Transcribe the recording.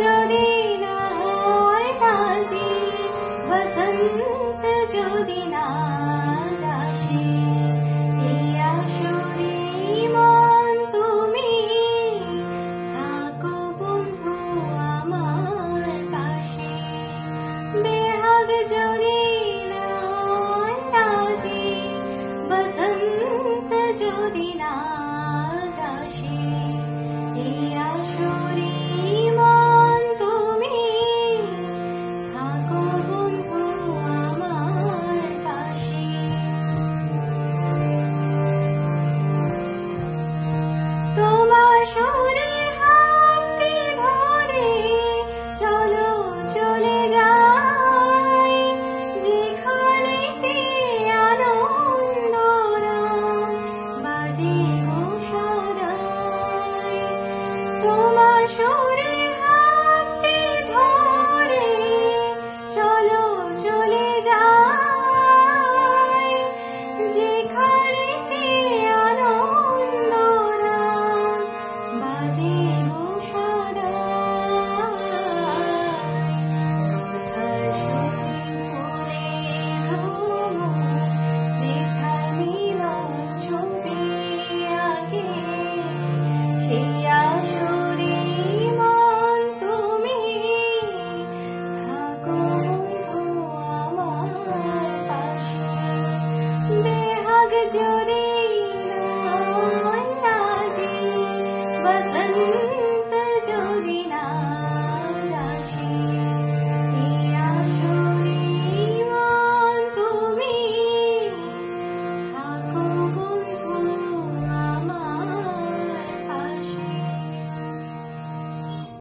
যদি না হয় বাজি, বসন্ত যদি না আসে, এই আসরে মন তুমি থাকো বন্ধু আমার পাশে। বেহাগ যদি না হয় রাজি, বসন্ত যদি না আসে, এই আসরে মন তুমি থাকো বন্ধু আমার পাশে। তোমার সুরের হাতটি ধরে চলো চলে যাই, যেখানেতে আনন্দরা বাজে গো সদাই। তোমার সুরে